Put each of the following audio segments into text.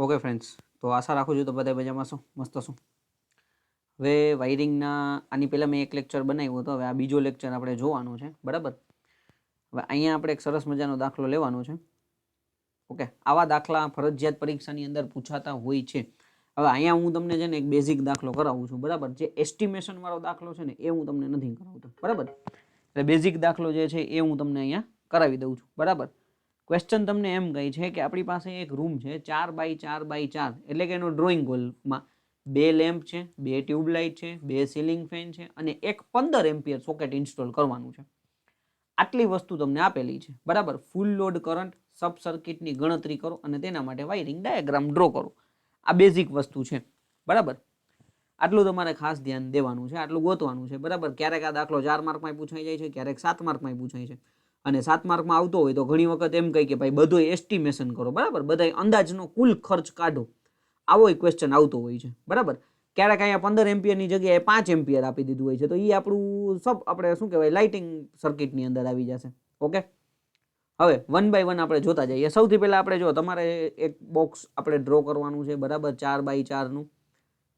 Okay friends, તો આશા રાખું છું તો બધા મજામાં છો, મસ્ત છો. હવે વાયરિંગના આની પહેલાં મેં એક લેક્ચર બનાવ્યો હતો. હવે આ બીજો લેક્ચર આપણે જોવાનો છે, બરાબર. હવે અહીંયા આપણે એક સરસ મજાનો દાખલો લેવાનો છે. ઓકે, આવા દાખલા ફરજિયાત પરીક્ષાની અંદર પૂછાતા હોય છે. હવે અહીંયા હું તમને છે ને એક બેઝિક દાખલો કરાવું છું, બરાબર. જે એસ્ટિમેશન વાળો દાખલો છે ને એ હું તમને નથી કરાવતો, બરાબર. એટલે બેઝિક દાખલો જે છે એ હું તમને અહીંયા કરાવી દઉં છું, બરાબર. ક્વેશ્ચન તમને એમ કહે છે કે આપણી પાસે એક રૂમ છે 4x4x4, એટલે કે એનો ડ્રોઈંગ હોલમાં 2 લેમ્પ છે, 2 ટ્યુબલાઇટ છે, 2 સીલિંગ ફેન છે અને એક 15 એમ્પિયર સોકેટ ઇન્સ્ટોલ કરવાનું છે. આટલી વસ્તુ તમને આપેલી છે, બરાબર. ફૂલ લોડ કરંટ સબ સર્કિટની ગણતરી કરો અને તેના માટે વાયરિંગ ડાયાગ્રામ ડ્રો કરો. આ બેઝિક વસ્તુ છે, બરાબર. આટલું તમારે ખાસ ધ્યાન દેવાનું છે, આટલું ગોતવાનું છે, બરાબર. ક્યારેક આ દાખલો 4 માર્કમાં પૂછાઈ જાય છે, ક્યારેક 7 માર્કમાં પૂછાય છે. અને 7 માર્કમાં આવતો હોય તો ઘણી વખત એમ કહે કે ભાઈ બધું એસ્ટિમેશન કરો, બરાબર. બધા અંદાજનો કુલ ખર્ચ કાઢો, આવો ક્વેશ્ચન આવતો હોય છે, બરાબર. ક્યારેક અહીંયા 15 એમ્પિયરની જગ્યાએ 5 એમ્પિયર આપી દીધું હોય છે, તો એ આપણું આપણે શું કહેવાય લાઇટિંગ સર્કિટની અંદર આવી જશે. ઓકે, હવે 1 બાય 1 આપણે જોતા જઈએ. સૌથી પહેલા આપણે જો તમારે એક બોક્સ આપણે ડ્રો કરવાનું છે, બરાબર, 4x4નું.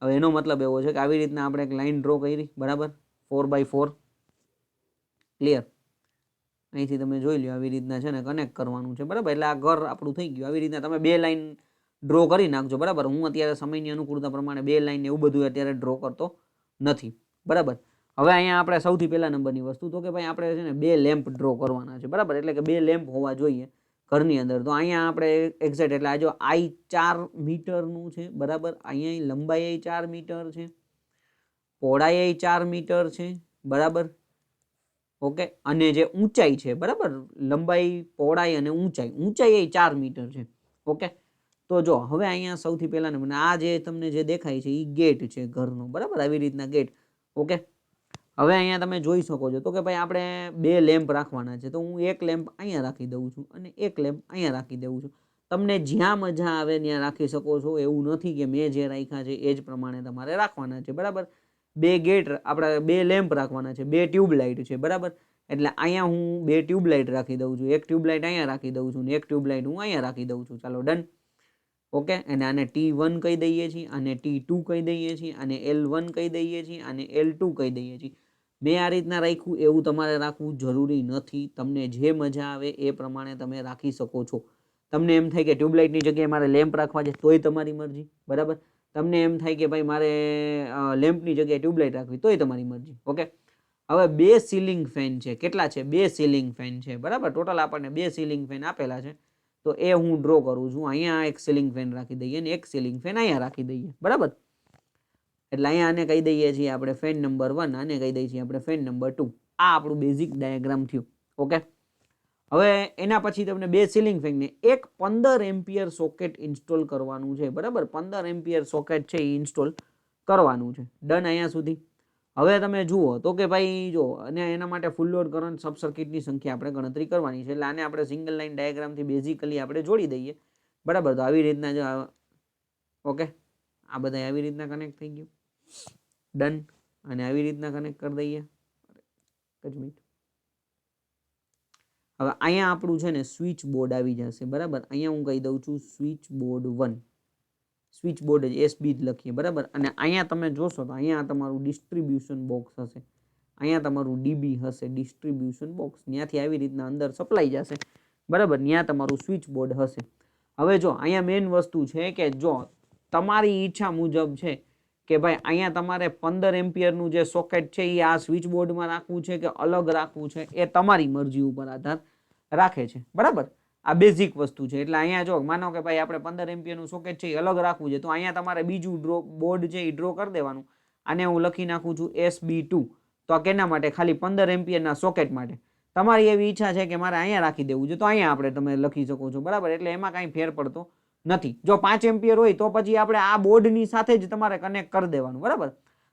હવે એનો મતલબ એવો છે કે આવી રીતના આપણે એક લાઈન ડ્રો કરી, બરાબર, 4x4. ક્લિયર? અહીંથી તમે જોઈ લો, આવી રીતના છે ને કનેક્ટ કરવાનું છે, બરાબર. એટલે આ ઘર આપણું થઈ ગયું. આવી રીતના તમે 2 લાઈન ડ્રો કરી નાખજો, બરાબર. હું અત્યારે સમયની અનુકૂળતા પ્રમાણે 2 લાઈન એવું બધું અત્યારે ડ્રો કરતો નથી, બરાબર. હવે અહીંયા આપણે સૌથી પહેલા નંબરની વસ્તુ તો કે ભાઈ આપણે છે ને 2 લેમ્પ ડ્રો કરવાના છે, બરાબર. એટલે કે 2 લેમ્પ હોવા જોઈએ ઘરની અંદર. તો અહીંયા આપણે એક્ઝેક્ટ એટલે આ જો I 4 મીટરનું છે, બરાબર. અહીંયા લંબાઈ 4 મીટર છે, પહોળાઈ 4 મીટર છે, બરાબર. ઓકે, અને જે ઊંચાઈ છે, બરાબર, લંબાઈ પહોળાઈ અને ઊંચાઈ 4 મીટર છે. ઓકે, તો જો હવે અહીંયા સૌથી પહેલા મને આ જે તમને જે દેખાય છે એ ગેટ છે ઘરનો, બરાબર. આવી રીતના ગેટ. ઓકે, હવે અહીંયા તમે જોઈ શકો છો તો કે ભાઈ આપણે 2 લેમ્પ રાખવાના છે, તો હું એક લેમ્પ અહીંયા રાખી દઉં છું અને એક લેમ્પ અહીંયા રાખી દઉં છું. તમને જ્યાં મજા આવે ત્યાં રાખી શકો છો, એવું નથી કે મેં જે રાખ્યા છે એ જ પ્રમાણે તમારે રાખવાના છે, બરાબર. 2 ગેટ આપણે 2 લેમ્પ રાખવાના છે, 2 ટ્યુબલાઇટ છે, બરાબર. એટલે અહીંયા હું 2 ટ્યુબલાઇટ રાખી દઉં છું, એક ટ્યુબલાઇટ અહીંયા રાખી દઉં છું ને એક ટ્યુબલાઇટ હું અહીંયા રાખી દઉં છું. ચાલો ડન. ઓકે, અને આને T1 કહી દઈએ છીએ, આને T2 કહી દઈએ છીએ, આને L1 કહી દઈએ છીએ, આને L2 કહી દઈએ છીએ. મેં આ રીતના રાખ્યું, એવું તમારે રાખવું જરૂરી નથી. તમને જે મજા આવે એ પ્રમાણે તમે રાખી શકો છો. તમને એમ થાય કે ટ્યુબલાઇટની જગ્યાએ મારે લેમ્પ રાખવા છે તોય તમારી મરજી, બરાબર. તમને એમ થાય કે ભાઈ મારે લેમ્પની જગ્યાએ ટ્યુબલાઇટ રાખવી તોય તમારી મરજી. ઓકે, હવે 2 સીલિંગ ફેન છે. કેટલા છે? 2 સીલિંગ ફેન છે, બરાબર. ટોટલ આપણને 2 સીલિંગ ફેન આપેલા છે, તો એ હું ડ્રો કરું છું. અહીંયા એક સીલિંગ ફેન રાખી દઈએ અને એક સીલિંગ ફેન અહીંયા રાખી દઈએ, બરાબર. એટલે અહીંયા આને કહી દઈએ છીએ આપણે ફેન નંબર 1, આને કહી દઈએ છીએ આપણે ફેન નંબર 2. આ આપણું બેઝિક ડાયાગ્રામ થયું. ઓકે, હવે એના પછી તમને 2 સીલિંગ ફેનને એક 15 એમ્પિયર સોકેટ ઇન્સ્ટોલ કરવાનું છે, બરાબર. 15 એમ્પિયર સોકેટ છે એ ઇન્સ્ટોલ કરવાનું છે. ડન અહીંયા સુધી. હવે તમે જુઓ તો કે ભાઈ જો, અને એના માટે ફૂલ લોડ કરંટ સબ સર્કિટની સંખ્યા આપણે ગણતરી કરવાની છે. એટલે આને આપણે સિંગલ લાઈન ડાયાગ્રામથી બેઝિકલી આપણે જોડી દઈએ, બરાબર. તો આવી રીતના જો, ઓકે, આ બધા આવી રીતના કનેક્ટ થઈ ગયું. ડન. અને આવી રીતના કનેક્ટ કરી દઈએ. એક જ મિનિટ. હવે અહીંયા આપણું છે ને સ્વિચ બોર્ડ આવી જશે, બરાબર. અહીંયા હું કહી દઉં છું સ્વિચ બોર્ડ 1. સ્વિચ બોર્ડ જ SB જ લખીએ, બરાબર. અને અહીંયા તમે જોશો તો અહીંયા તમારું ડિસ્ટ્રીબ્યુશન બોક્સ હશે, અહીંયા તમારું DB હશે, ડિસ્ટ્રીબ્યુશન બોક્સ. ત્યાંથી આવી રીતના અંદર સપ્લાય જશે, બરાબર. ત્યાં તમારું સ્વિચ બોર્ડ હશે. હવે જો અહીંયા મેઇન વસ્તુ છે કે જો તમારી ઈચ્છા મુજબ છે કે ભાઈ અહીંયા તમારે 15 એમ્પિયરનું જે સોકેટ છે એ આ સ્વિચ બોર્ડમાં રાખવું છે કે અલગ રાખવું છે, એ તમારી મરજી ઉપર આધાર રાખે છે, બરાબર. આ બેઝિક વસ્તુ છે. એટલે અહીંયા જો માનો કે ભાઈ આપણે 15 એમ્પિયરનું સોકેટ છે એ અલગ રાખવું છે, તો અહીંયા તમારે બીજું બોર્ડ છે એ ડ્રો કરી દેવાનું. આને હું લખી નાખું છું SB2. તો આ કેના માટે? ખાલી 15 એમ્પિયરના સોકેટ માટે. તમારી એવી ઈચ્છા છે કે મારે અહીંયા રાખી દેવું છે, તો અહીંયા આપણે તમે લખી શકો છો, બરાબર. એટલે એમાં કાંઈ ફેર પડતો નથી. જો 5 એમ્પિયર હોય તો પછી આપણે આ બોર્ડની સાથે જ તમારે કનેક્ટ કરી દેવાનું, બરાબર.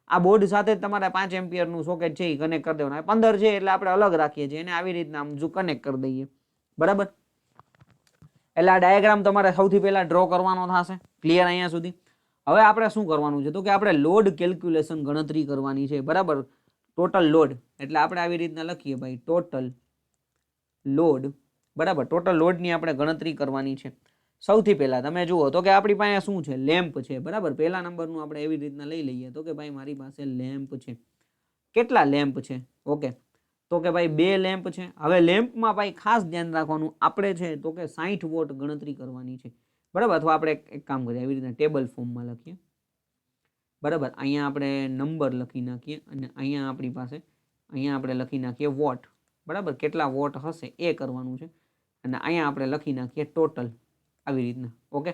આ બોર્ડ સાથે જ તમારે 5 એમ્પિયરનું સોકેટ છે એ કનેક્ટ કરી દેવાનું. 15 છે એટલે આપણે અલગ રાખીએ છીએ, એને આવી રીતના આમ જો કનેક્ટ કરી દઈએ, બરાબર. એટલે આ ડાયાગ્રામ તમારે સૌથી પહેલા ડ્રો કરવાનો થશે. ક્લિયર અહીંયા સુધી? હવે આપણે શું કરવાનું છે તો કે આપણે લોડ કેલ્ક્યુલેશન ગણતરી કરવાની છે, બરાબર. ટોટલ લોડ એટલે આપણે આવી રીતના લખીએ ભાઈ ટોટલ લોડ, બરાબર. ટોટલ લોડની આપણે ગણતરી કરવાની છે. સૌથી પહેલા તમે જુઓ તો કે આપણી પાસે શું છે, લેમ્પ છે, બરાબર. પહેલા નંબરનું આપણે એવી રીતના લઈ લઈએ તો કે ભાઈ મારી પાસે લેમ્પ છે. કેટલા લેમ્પ છે? ઓકે, તો કે ભાઈ 2 લેમ્પ છે. હવે લેમ્પમાં ભાઈ ખાસ ધ્યાન રાખવાનું, આપણે છે તો કે 60 વોટ ગણતરી કરવાની છે, બરાબર. અથવા આપણે એક કામ કરીએ, એવી રીતના ટેબલ ફોર્મમાં લખીએ, બરાબર. અહીંયા આપણે નંબર લખી નાખીએ અને અહીંયા આપણી પાસે અહીંયા આપણે લખી નાખીએ વોટ, બરાબર. કેટલા વોટ હશે એ કરવાનું છે અને અહીંયા આપણે લખી નાખીએ ટોટલ, આવી રીતના. ઓકે,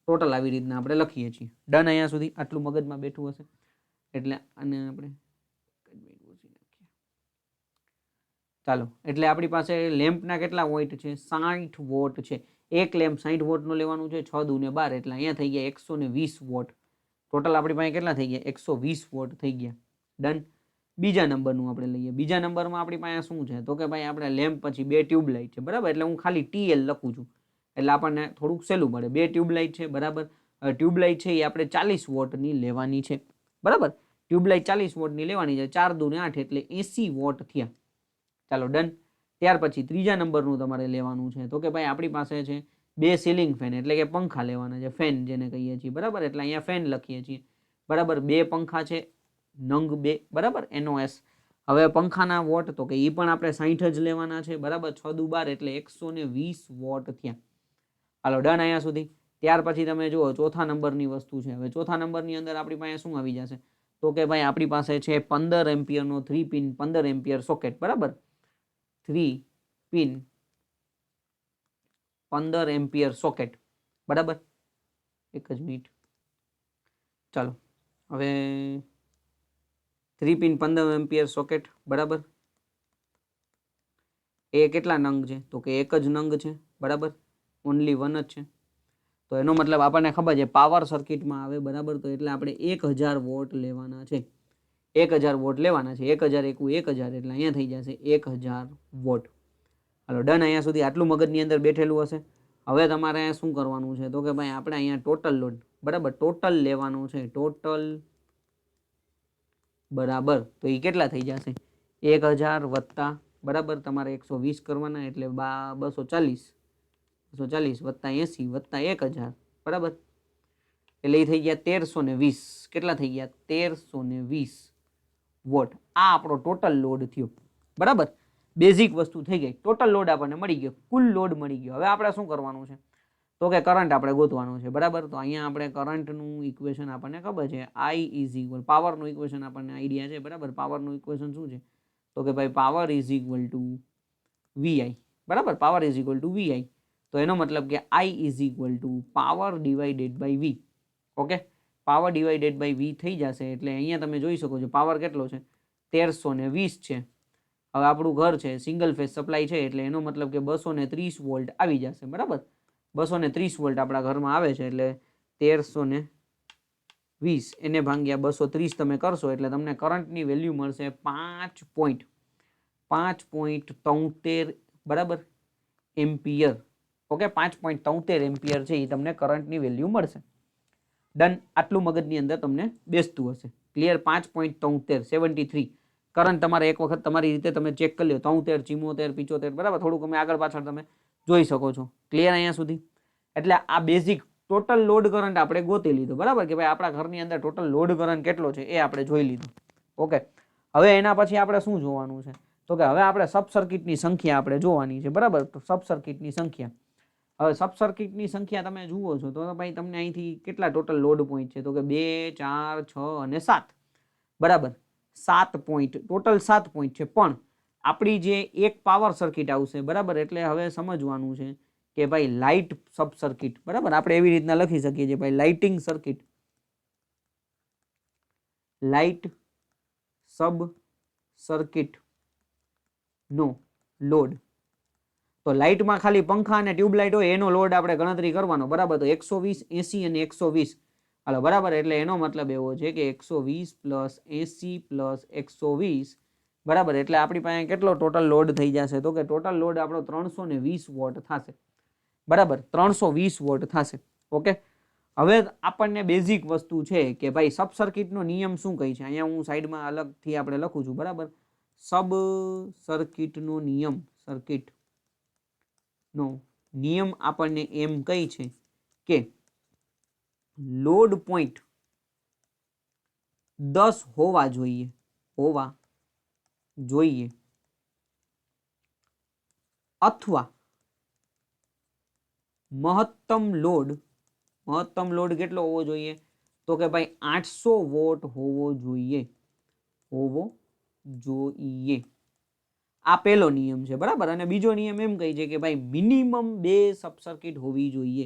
ટોટલ આવી રીતના આપણે લખીએ છીએ. ડન. અહીંયા સુધી આટલું મગજમાં બેઠું હશે એટલે અને આપણે ચાલો, એટલે આપણી પાસે લેમ્પના કેટલા વોટ છે? 60 વોટ છે. એક લેમ્પ 60 વોટનું લેવાનું છે. 6 દુ ને 12 એટલે અહીંયા થઈ ગયા 120 વોટ. ટોટલ આપણી પાસે કેટલા થઈ ગયા? 120 વોટ થઈ ગયા. ડન. બીજા નંબરનું આપણે લઈએ. બીજા નંબરમાં આપણી પાસે શું છે તો કે ભાઈ આપણે લેમ્પ પછી 2 ટ્યુબલાઇટ છે, બરાબર. એટલે હું ખાલી TL લખું છું એટલે આપણને થોડુંક સહેલું પડે. 2 ટ્યુબલાઇટ છે, બરાબર. ટ્યુબલાઇટ છે એ આપણે 40 વોટની લેવાની છે, બરાબર. ટ્યુબલાઇટ 40 વોટની લેવાની છે. 4 દુ ને 8 એટલે 80 વોટ થયા. ચાલો, ડન. ત્યાર પછી ત્રીજા નંબરનું તમારે લેવાનું છે તો કે ભાઈ આપણી પાસે છે 2 સીલિંગ ફેન, એટલે કે પંખા લેવાના છે, ફેન જેને કહીએ છીએ, બરાબર. એટલે અહીંયા ફેન લખીએ છીએ, બરાબર. 2 પંખા છે, નંગ 2, બરાબર, NOS. હવે પંખાના વોટ તો કે એ પણ આપણે 60 જ લેવાના છે, બરાબર. 6 દુ 12 એટલે 120 વોટ થયા. હાલો, ડન અહીંયા સુધી. ત્યાર પછી તમે જુઓ ચોથા નંબરની વસ્તુ છે. હવે ચોથા નંબરની અંદર આપણી પાસે શું આવી જશે તો કે ભાઈ આપણી પાસે છે 15 એમ્પિયરનો 3 પિન 15 એમ્પિયર સોકેટ, બરાબર. 3 પિન 15 એમ્પિયર સોકેટ, બરાબર. એક જ મિનિટ. ચાલો, હવે 3 પિન 15 એમ્પિયર સોકેટ, બરાબર. એ કેટલા નંગ છે તો કે એક જ નંગ છે, બરાબર. ઓનલી 1 જ છે. તો એનો મતલબ આપણને ખબર છે પાવર સર્કિટમાં આવે, બરાબર. તો એટલે આપણે 1000 વોટ લેવાના છે. 1000 વોટ લેવાના છે. 1000 એકુ 1000 એટલે અહીંયા થઈ જશે 1000 વોટ. હાલો, ડન. અહીંયા સુધી આટલું મગજની અંદર બેઠેલું હશે. હવે તમારે શું કરવાનું છે તો કે ભાઈ આપણે અહીંયા ટોટલ લોડ, બરાબર, ટોટલ લેવાનું છે. ટોટલ, બરાબર. તો એ કેટલા થઈ જશે? 1000 વત્તા, બરાબર, તમારે 120 કરવાના એટલે 240 વત્તા 80 વત્તા 1000, બરાબર. એટલે એ થઈ ગયા 1320. કેટલા થઈ ગયા? 1320 વોટ. આ આપણો ટોટલ લોડ થયો, બરાબર. બેઝિક વસ્તુ થઈ ગઈ. ટોટલ લોડ આપણને મળી ગયો, કુલ લોડ મળી ગયો. હવે આપણે શું કરવાનું છે તો કે કરંટ આપણે ગોતવાનું છે, બરાબર. તો અહીંયા આપણે કરંટનું ઇક્વેશન આપણને ખબર છે, I ઇઝ ઇક્વલ, પાવરનું ઇક્વેશન આપણને આઈડિયા છે, બરાબર. પાવરનું ઇક્વેશન શું છે તો કે ભાઈ power is equal to VI, બરાબર. Power is equal to VI. તો એનો મતલબ કે I is equal to power divided by V. Okay, power divided by V થઈ જશે. એટલે અહીંયા તમે જોઈ શકો છો પાવર કેટલો છે? 1320 છે. હવે આપણું ઘર છે, સિંગલ ફેઝ સપ્લાય છે, એટલે એનો મતલબ કે 230 વોલ્ટ આવી જશે, બરાબર. 230 વોલ્ટ આપણા ઘરમાં આવે છે એટલે 1320 એને ભાગ્યા 230 તમે કરશો એટલે તમને કરંટની વેલ્યુ મળશે 5.73, બરાબર, એમ્પિયર. ઓકે, 5.73 એમ્પિયર છે એ તમને કરંટની વેલ્યુ મળશે. ડન. આટલું મગજની અંદર તમને બેસતું હશે. ક્લિયર? 5.73, 73 કરંટ તમારે એક વખત તમારી રીતે તમે ચેક કરી લો. 73, 74, 75, બરાબર. થોડુંક અમે આગળ પાછળ તમે જોઈ શકો છો. ક્લિયર અહીંયા સુધી? એટલે આ બેઝિક ટોટલ લોડ કરંટ આપણે ગોતી લીધો, બરાબર. કે ભાઈ આપણા ઘરની અંદર ટોટલ લોડ કરંટ કેટલો છે એ આપણે જોઈ લીધું. ઓકે, હવે એના પછી આપણે શું જોવાનું છે તો કે હવે આપણે સબ સર્કિટની સંખ્યા આપણે જોવાની છે, બરાબર. તો સબ સર્કિટની સંખ્યા, હવે સબ સર્કિટની સંખ્યા તમે જુઓ છો તો ભાઈ તમને અહીંથી કેટલા ટોટલ લોડ પોઈન્ટ છે તો કે 2, 4, 6 અને 7, બરાબર. 7 પોઈન્ટ, ટોટલ 7 પોઈન્ટ છે. પણ આપણી જે એક પાવર સર્કિટ આવશે, બરાબર. એટલે હવે સમજવાનું છે કે ભાઈ લાઇટ સબ સર્કિટ, બરાબર. આપણે એવી રીતના લખી શકીએ છીએ ભાઈ lighting circuit, light sub circuit નો લોડ. તો લાઇટમાં ખાલી પંખા અને ટ્યુબલાઇટ હોય એનો લોડ આપણે ગણતરી કરવાનો, બરાબર. તો 120, 80 અને 120. હાલો, બરાબર. એટલે એનો મતલબ એવો છે કે 120 પ્લસ 80 પ્લસ 120, બરાબર. એટલે આપણી પાસે કેટલો ટોટલ લોડ થઈ જશે તો કે ટોટલ લોડ આપણો 320 વોટ થશે, બરાબર. 320 વોટ થશે. ઓકે, હવે આપણને બેઝિક વસ્તુ છે કે ભાઈ સબ સર્કિટનો નિયમ શું કહે છે. અહીંયા હું સાઈડમાં અલગથી આપણે લખું છું, બરાબર. સબ સર્કિટનો નિયમ, સર્કિટ નો નિયમ આપણને એમ કહે છે કે લોડ પોઈન્ટ 10 હોવા જોઈએ અથવા મહત્તમ લોડ કેટલો હોવો જોઈએ? તો કે ભાઈ 800 વોટ હોવો જોઈએ. આ પહેલો નિયમ છે, બરાબર. અને બીજો નિયમ એમ કહે છે કે ભાઈ મિનિમમ 2 સબ સર્કિટ હોવી જોઈએ,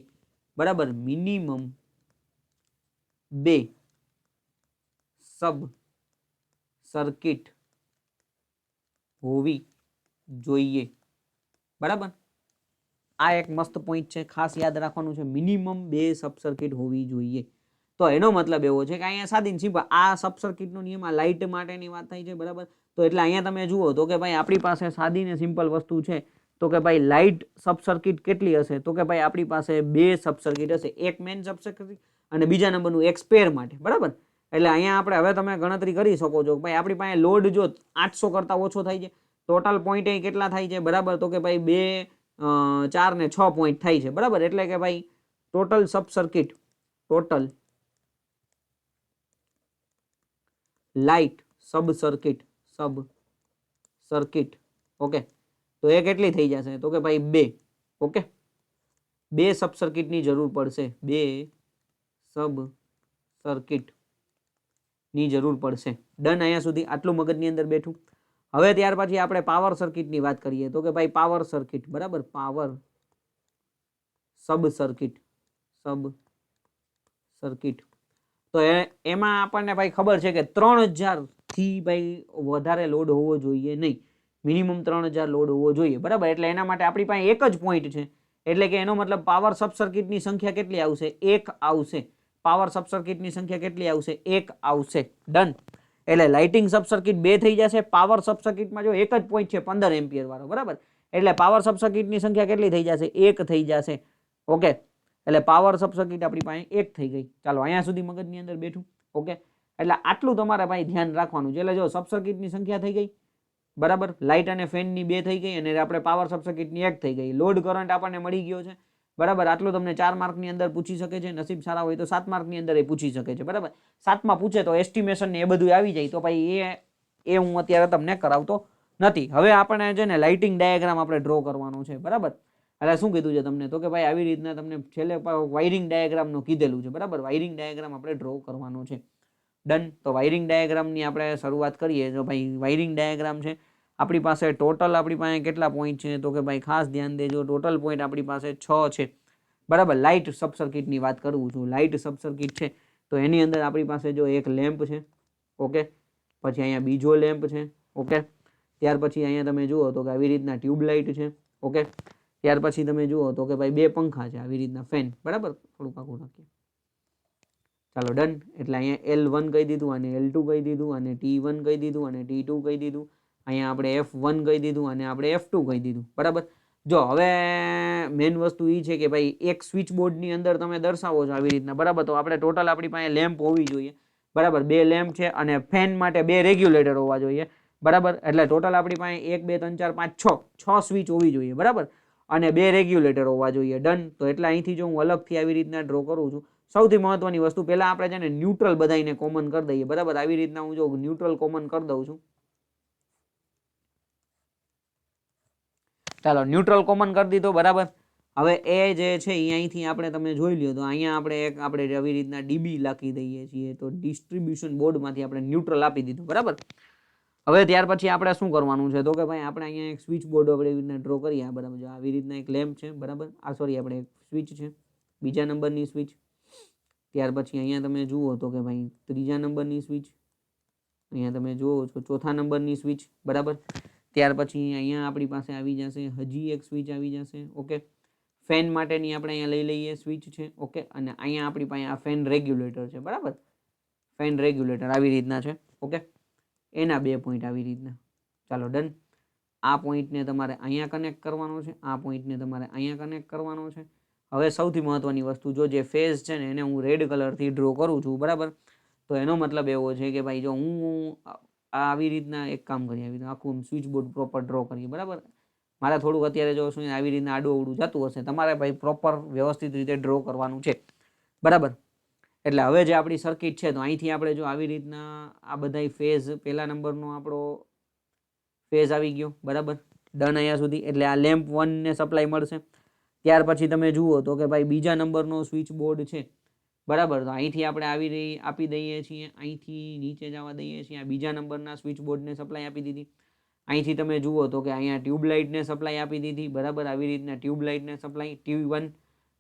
બરાબર. મિનિમમ 2 સબ સર્કિટ હોવી જોઈએ, બરાબર. આ એક મસ્ત પોઈન્ટ છે, ખાસ યાદ રાખવાનું છે. મિનિમમ 2 સબ સર્કિટ હોવી જોઈએ. તો એનો મતલબ એવો છે કે અહીંયા સાદી સિમ્પલ આ સબ સર્કિટનો નિયમ આ લાઇટ માટેની વાત થાય છે, બરાબર. તો એટલે અહીંયા તમે જુઓ તો કે ભાઈ આપણી પાસે સાદી ને સિમ્પલ વસ્તુ છે. તો કે ભાઈ લાઇટ સબ સર્કિટ કેટલી હશે? તો કે ભાઈ આપણી પાસે 2 સબ સર્કિટ હશે, એક મેઇન સબ સર્કિટ અને બીજા નંબરનું એક સ્પેર માટે, બરાબર. એટલે અહીંયા આપણે હવે તમે ગણતરી કરી શકો છો કે ભાઈ આપણી પાસે લોડ જો 800 કરતા ઓછો થાય છે, ટોટલ પોઈન્ટ અહીં કેટલા થાય છે, બરાબર. તો કે ભાઈ 2 4 ને 6 પોઈન્ટ થાય છે, બરાબર. એટલે કે ભાઈ ટોટલ સબ લાઇટ સબ સર્કિટ ઓકે, તો એ કેટલી થઈ જશે? તો કે ભાઈ 2. ઓકે, 2 સબ સર્કિટની જરૂર પડશે, 2 સબ સર્કિટની જરૂર પડશે. ડન. અહીંયા સુધી આટલું મગજની અંદર બેઠું. હવે ત્યાર પછી આપણે પાવર સર્કિટની વાત કરીએ. તો કે ભાઈ પાવર સર્કિટ, બરાબર. પાવર સબ સર્કિટ તો એમાં આપણને ભાઈ ખબર છે કે 3000 થી ભાઈ વધારે લોડ હોવો જોઈએ નહીં, મિનિમમ 3000 લોડ હોવો જોઈએ, બરાબર. એટલે એના માટે આપણી પાસે એક જ પોઈન્ટ છે, એટલે કે એનો મતલબ પાવર સબ સર્કિટની સંખ્યા કેટલી આવશે? 1 આવશે. પાવર સબ સર્કિટની સંખ્યા કેટલી આવશે? 1 આવશે. ડન. એટલે લાઇટિંગ સબ સર્કિટ 2 થઈ જશે. પાવર સબ સર્કિટમાં જો એક જ પોઈન્ટ છે 15 એમ્પિયર વાળો, બરાબર. એટલે પાવર સબ સર્કિટની સંખ્યા કેટલી થઈ જશે? 1 થઈ જશે. ઓકે, એટલે પાવર સબ સર્કિટ આપણી પાસે 1 થઈ ગઈ. ચાલો અહીંયા સુધી મગજની અંદર બેઠું. ઓકે, એટલે આટલું તમારે ભાઈ ધ્યાન રાખવાનું છે. એટલે જો સબ સર્કિટની સંખ્યા થઈ ગઈ, બરાબર. લાઇટ અને ફેનની 2 થઈ ગઈ અને આપણે પાવર સબ સર્કિટની 1 થઈ ગઈ. લોડ કરંટ આપણને મળી ગયો છે, બરાબર. આટલું તમને 4 માર્કની અંદર પૂછી શકે છે. નસીબ સારા હોય તો 7 માર્કની અંદર એ પૂછી શકે છે, બરાબર. 7માં પૂછે તો એસ્ટિમેશન ને એ બધું આવી જાય. તો ભાઈ એ હું અત્યારે તમને કરાવતો નથી. હવે આપણે છે ને લાઇટિંગ ડાયાગ્રામ આપણે ડ્રો કરવાનો છે, બરાબર. એટલે શું કીધું છે તમને? તો કે ભાઈ આવી રીતના તમને છેલ્લે વાયરિંગ ડાયાગ્રામનું કીધેલું છે, બરાબર. વાયરિંગ ડાયાગ્રામ આપણે ડ્રો કરવાનો છે. ડન. તો વાયરિંગ ડાયાગ્રામની આપણે શરૂઆત કરીએ. તો ભાઈ વાયરિંગ ડાયાગ્રામ છે આપણી પાસે. ટોટલ આપણી પાસે કેટલા પોઈન્ટ છે? તો કે ભાઈ ખાસ ધ્યાન દેજો, ટોટલ પોઈન્ટ આપણી પાસે 6 છે, બરાબર. લાઇટ સબ સર્કિટની વાત કરું છું. લાઇટ સબ સર્કિટ છે તો એની અંદર આપણી પાસે જો એક લેમ્પ છે, ઓકે. પછી અહીંયા બીજો લેમ્પ છે, ઓકે. ત્યાર પછી અહીંયા તમે જુઓ તો કે આવી રીતના ટ્યુબલાઇટ છે, ઓકે. ત્યાર પછી તમે જુઓ તો કે ભાઈ 2 પંખા છે, આવી રીતના ફેન, બરાબર. થોડુંક આખું રાખીએ. ચાલો ડન. એટલે અહીંયા L1 કહી દીધું અને L2 કહી દીધું અને T1 કહી દીધું અને T2 કહી દીધું. અહીંયા આપણે F1 કહી દીધું અને આપણે F2 કહી દીધું, બરાબર. જો હવે મેઇન વસ્તુ એ છે કે ભાઈ એક સ્વિચ બોર્ડની અંદર તમે દર્શાવો છો આવી રીતના, બરાબર. તો આપણે ટોટલ આપણી પાસે લેમ્પ હોવી જોઈએ, બરાબર. 2 લેમ્પ છે અને ફેન માટે 2 રેગ્યુલેટર હોવા જોઈએ, બરાબર. એટલે ટોટલ આપણી પાસે 1 2 3 4 5 6 સ્વિચ હોવી જોઈએ, બરાબર. અને 2 રેગ્યુલેટર હોવા જોઈએ. ડન. તો એટલે અહીંથી જો હું અલગથી આવી રીતના ડ્રો કરું છું, સૌથી મહત્વની વસ્તુ પહેલા આપણે છે ને ન્યુટ્રલ બધાને કોમન કરી દઈએ, બરાબર. આવી રીતના હું જો ન્યુટ્રલ કોમન કરી દઉં છું. ચાલો ન્યુટ્રલ કોમન કરી દીધો, બરાબર. હવે એ જે છે અહીંથી આપણે તમે જોઈ લ્યો તો અહીંયા આપણે આવી રીતના ડીબી લખી દઈએ છીએ. તો ડિસ્ટ્રીબ્યુશન બોર્ડમાંથી આપણે ન્યુટ્રલ આપી દીધું, બરાબર. હવે ત્યાર પછી આપણે શું કરવાનું છે? તો કે ભાઈ આપણે અહીંયા એક સ્વિચ બોર્ડ આપણે એવી રીતના ડ્રો કરીએ, બરાબર. જો આવી રીતના એક લેમ્પ છે, બરાબર. સોરી, આપણે એક સ્વિચ છે, બીજા નંબરની સ્વિચ. ત્યાર પછી અહીંયા તમે જુઓ તો કે ભાઈ 3જા નંબરની સ્વિચ. અહીંયા તમે જુઓ છો 4થા નંબરની સ્વિચ, બરાબર. ત્યાર પછી અહીંયા આપણી પાસે આવી જશે હજી એક સ્વિચ આવી જશે, ઓકે. ફેન માટેની આપણે અહીંયા લઈ લઈએ સ્વિચ છે, ઓકે. અને અહીંયા આપણી પાસે આ ફેન રેગ્યુલેટર છે, બરાબર. ફેન રેગ્યુલેટર આવી રીતના છે, ઓકે. એના 2 પોઈન્ટ આવી રીતના. ચાલો ડન. આ પોઈન્ટને તમારે અહીંયા કનેક્ટ કરવાનો છે, આ પોઈન્ટને તમારે અહીંયા કનેક્ટ કરવાનો છે. હવે સૌથી મહત્વની વસ્તુ, જો જે ફેઝ છે ને એને હું રેડ કલરથી ડ્રો કરું છું, બરાબર. તો એનો મતલબ એવો છે કે ભાઈ જો હું આવી રીતના એક કામ કરીએ, આવી રીતના આખું સ્વિચ બોર્ડ પ્રોપર ડ્રો કરીએ, બરાબર. મારે થોડુંક અત્યારે જો શું આવી રીતના આડું અવડું જતું હશે, તમારે ભાઈ પ્રોપર વ્યવસ્થિત રીતે ડ્રો કરવાનું છે, બરાબર. એટલે હવે જે આપણી સર્કિટ છે, તો અહીંથી આપણે જો આવી રીતના આ બધા ફેઝ, પહેલા નંબરનો આપણો ફેઝ આવી ગયો, બરાબર, ડન અહીંયા સુધી. એટલે આ લેમ્પ 1 ને સપ્લાય મળશે. ત્યાર પછી તમે જુઓ તો કે ભાઈ બીજા નંબરનો સ્વિચ બોર્ડ છે, બરાબર, તો અહીંથી આપણે આપી દઈએ છીએ, અહીંથી નીચે જવા દઈએ છીએ, આ બીજા નંબરના સ્વિચ બોર્ડને સપ્લાય આપી દીધી. અહીંથી તમે જુઓ તો કે અહીંયા ટ્યુબલાઇટને સપ્લાય આપી દીધી, બરાબર, આવી રીતના ટ્યુબલાઇટને સપ્લાય T1.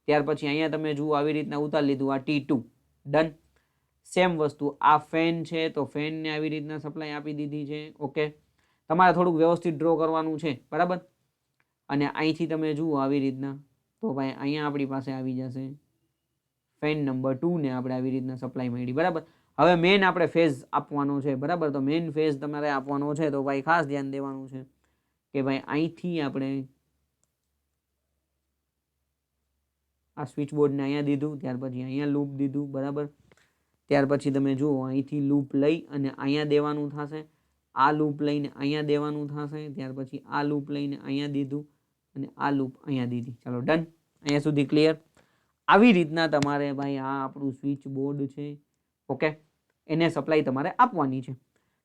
ત્યાર પછી અહીંયા તમે જુઓ આવી રીતના ઉતારી લીધું, આ T2, ડન. સેમ વસ્તુ આ ફેન છે, તો ફેનને આવી રીતના સપ્લાય આપી દીધી છે, ઓકે. તમારે થોડુંક વ્યવસ્થિત ડ્રો કરવાનું છે, બરાબર. અને અહીંથી તમે જુઓ આવી રીતના, તો ભાઈ અહીંયા આપણી પાસે આવી જશે ફેન નંબર 2 ને આપણે આવી રીતના સપ્લાય મળી, બરાબર. હવે મેઇન આપણે ફેઝ આપવાનો છે, બરાબર. તો મેઇન ફેઝ તમારે આપવાનો છે, તો ભાઈ ખાસ ધ્યાન દેવાનું છે કે ભાઈ અહીંથી આપણે આ સ્વિચ બોર્ડને અહીંયા દીધું, ત્યાર પછી અહીંયા લૂપ દીધું, બરાબર. ત્યાર પછી તમે જુઓ અહીંથી લૂપ લઈ અને અહીંયા દેવાનું થશે, આ લૂપ લઈને અહીંયા દેવાનું થશે, ત્યાર પછી આ લૂપ લઈને અહીંયા દીધું અને આ લૂપ અહીંયા દીધી. ચાલો ડન, અહીંયા સુધી ક્લિયર. આવી રીતના તમારે ભાઈ આ આપણું સ્વિચ બોર્ડ છે, ઓકે, એને સપ્લાય તમારે આપવાની છે.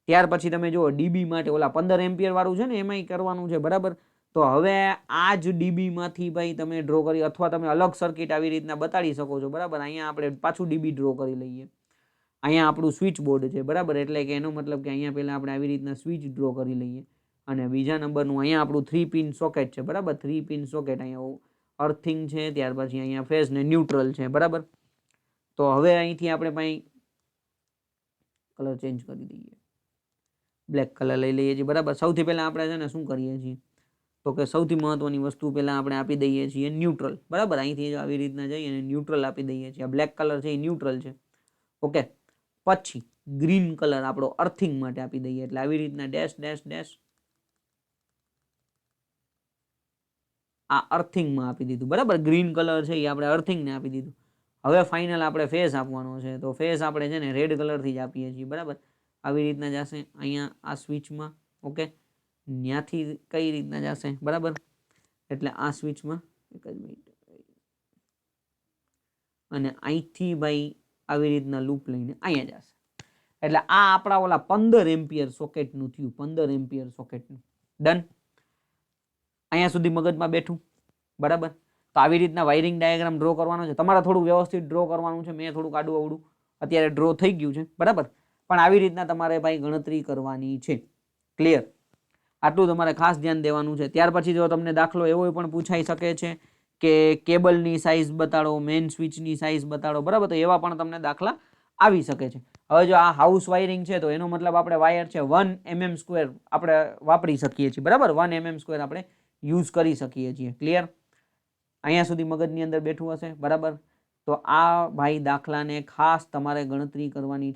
ત્યાર પછી તમે જુઓ ડીબી માટે ઓલા 15 એમ્પિયર વાળું છે ને, એમાંય કરવાનું છે, બરાબર. તો હવે આ જ ડીબીમાંથી ભાઈ તમે ડ્રો કરી, અથવા તમે અલગ સર્કિટ આવી રીતના બતાડી શકો છો, બરાબર. અહીંયા આપણે પાછું ડીબી ડ્રો કરી લઈએ. અહીંયા આપણું સ્વિચ બોર્ડ છે, બરાબર. એટલે કે એનો મતલબ કે અહીંયા પહેલાં આપણે આવી રીતના સ્વિચ ડ્રો કરી લઈએ. અને બીજા નંબરનું અહીંયા આપણું 3 પિન સોકેટ છે, બરાબર. 3 પિન સોકેટ, અહીંયા અર્થિંગ છે, ત્યાર પછી અહીંયા ફેઝ ને ન્યુટ્રલ છે, બરાબર. તો હવે અહીંથી આપણે ભાઈ કલર ચેન્જ કરી દઈએ, બ્લેક કલર લઈ લઈએ છીએ, બરાબર. સૌથી પહેલાં આપણે છે ને શું કરીએ છીએ તો કે સૌથી મહત્વની વસ્તુ પહેલાં આપણે આપી દઈએ છીએ ન્યુટ્રલ, બરાબર. અહીંથી જો આવી રીતના જઈએ અને ન્યુટ્રલ આપી દઈએ છીએ. આ બ્લેક કલર છે એ ન્યુટ્રલ છે, ઓકે. પછી ગ્રીન કલર આપણો અર્થિંગ માટે આપી દઈએ, એટલે આવી રીતના ડેશ ડેશ ડેશ આ અર્થિંગમાં આપી દીધું, બરાબર. ગ્રીન કલર છે એ આપણે અર્થિંગને આપી દીધું. હવે ફાઇનલ આપણે ફેઝ આપવાનો છે, તો ફેઝ આપણે છે ને રેડ કલરથી જ આપીએ છીએ, બરાબર. આવી રીતના જશે અહીંયા આ સ્વિચમાં, ઓકે. ત્યાંથી કઈ રીતના જશે, બરાબર. એટલે આ સ્વિચમાં એક જ મિનિટ, અને અહીંથી ભાઈ આવી રીતના લૂપ લઈને અહીંયા જશે. એટલે આ આપણા ઓલા 15 એમ્પિયર સોકેટનું થયું, 15 એમ્પિયર સોકેટનું, ડન. અહીંયા સુધી મગજમાં બેઠું, બરાબર. તો આવી રીતના વાયરિંગ ડાયાગ્રામ ડ્રો કરવાનો છે. તમારે થોડું વ્યવસ્થિત ડ્રો કરવાનું છે. મેં થોડુંક આડું અવડું અત્યારે ડ્રો થઈ ગયું છે, બરાબર. પણ આવી રીતના તમારે ભાઈ ગણતરી કરવાની છે, ક્લિયર. આટલું તમારે ખાસ ધ્યાન દેવાનું છે. ત્યાર પછી જો તમને દાખલો એવો પણ પૂછાઈ શકે છે કે કેબલની સાઇઝ બતાડો, મેઇન સ્વિચની સાઇઝ બતાડો, બરાબર. તો એવા પણ તમને દાખલા આવી શકે છે. હવે જો આ હાઉસ વાયરિંગ છે, તો એનો મતલબ આપણે વાયર છે 1 mm² આપણે વાપરી શકીએ છીએ, બરાબર. 1 mm² આપણે યુઝ કરી શકીએ છીએ, ક્લિયર. અહીંયા સુધી મગજની અંદર બેઠું હશે, બરાબર. તો આ ભાઈ દાખલાને ખાસ તમારે ગણતરી કરવાની